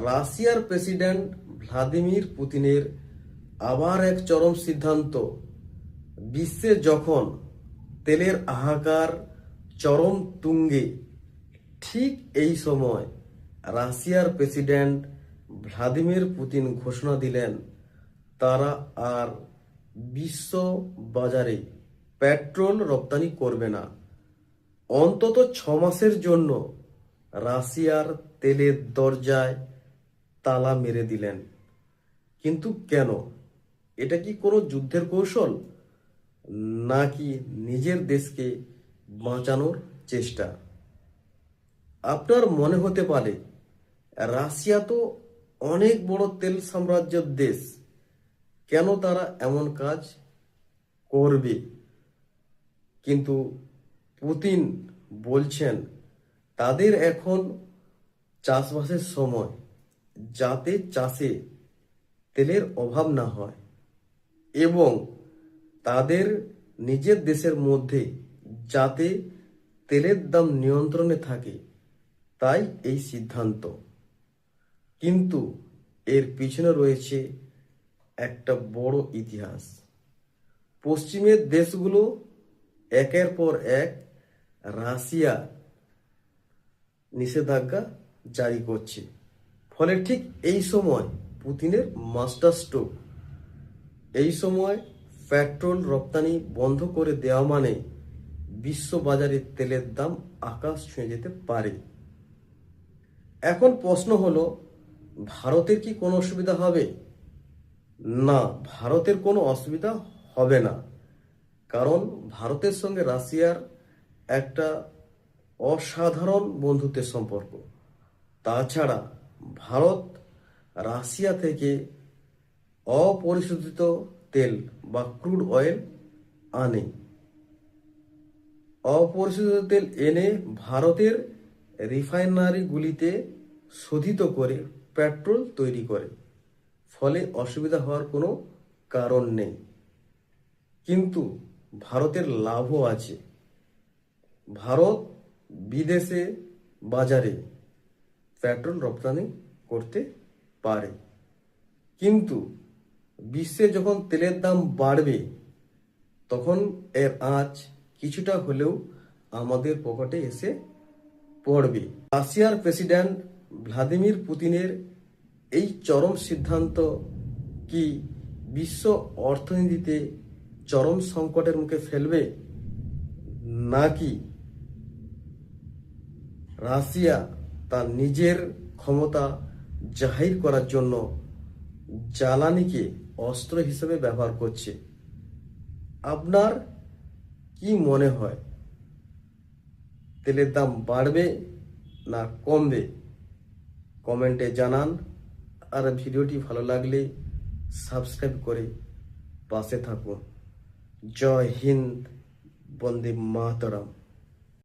রাশিয়ার president Vladimir পুতিনের আবার এক চরম সিদ্ধান্ত। বিশ্বে যখন তেলের হাহাকার চরম তুঙ্গে, ঠিক এই সময় রাশিয়ার প্রেসিডেন্ট ভ্লাদিমির পুতিন ঘোষণা দিলেন তারা আর বিশ্ব বাজারে পেট্রোল রপ্তানি করবে না। অন্তত 6 মাসের জন্য রাশিয়ার তেলের দরজায় তালা মেরে দিলেন। কিন্তু কেন? এটা কি কোনো যুদ্ধের কৌশল, নাকি নিজের দেশকে বাঁচানোর চেষ্টা? আপনার মনে হতে পারে, রাশিয়া তো অনেক বড় তেল সাম্রাজ্যের দেশ, কেন তারা এমন কাজ করবে? কিন্তু পুতিন বলছেন তাদের এখন চাষবাসের সময়, যাতে চাষে তেলের অভাব না হয় এবং তাদের নিজের দেশের মধ্যে যাতে তেলের দাম নিয়ন্ত্রণে থাকে, তাই এই সিদ্ধান্ত। কিন্তু এর পিছনে রয়েছে একটা বড় ইতিহাস। পশ্চিমের দেশগুলো একের পর এক রাশিয়া নিষেধাজ্ঞা জারি করছে, ফলে ঠিক এই সময় পুতিনের মাস্টার স্ট্রোক। এই সময় পেট্রোল রপ্তানি বন্ধ করে দেওয়া মানে বিশ্ব বাজারে তেলের দাম আকাশ ছুঁয়ে যেতে পারে। এখন প্রশ্ন হলো, ভারতের কি কোনো অসুবিধা হবে? না, ভারতের কোনো অসুবিধা হবে না, কারণ ভারতের সঙ্গে রাশিয়ার একটা অসাধারণ বন্ধুত্বের সম্পর্ক। তাছাড়া ভারত রাশিয়া থেকে অপরিশোধিত তেল বা ক্রুড অয়েল আনে। অপরিশোধিত তেল এনে ভারতের রিফাইনারিগুলিতে শোধিত করে পেট্রোল তৈরি করে, ফলে অসুবিধা হওয়ার কোনো কারণ নেই। কিন্তু ভারতের লাভও আছে। ভারত বিদেশে বাজারে পেট্রোল রপ্তানি করতে পারে। কিন্তু বিশ্বে যখন তেলের দাম বাড়বে, তখন এর আঁচ কিছুটা হলেও আমাদের পকেটে এসে পড়বে। রাশিয়ার প্রেসিডেন্ট ভ্লাদিমির পুতিনের এই চরম সিদ্ধান্ত কি বিশ্ব অর্থনীতিতে চরম সংকটের মুখে ফেলবে, নাকি রাশিয়া তার নিজের ক্ষমতা জাহির করার জন্য জ্বালানিকে অস্ত্র হিসেবে ব্যবহার করছে? আপনার কি মনে হয়, তেলের দাম বাড়বে না কমবে? কমেন্টে জানান। আর ভিডিওটি ভালো লাগলে সাবস্ক্রাইব করে পাশে থাকুন। জয় হিন্দ, বন্দে মাতরম।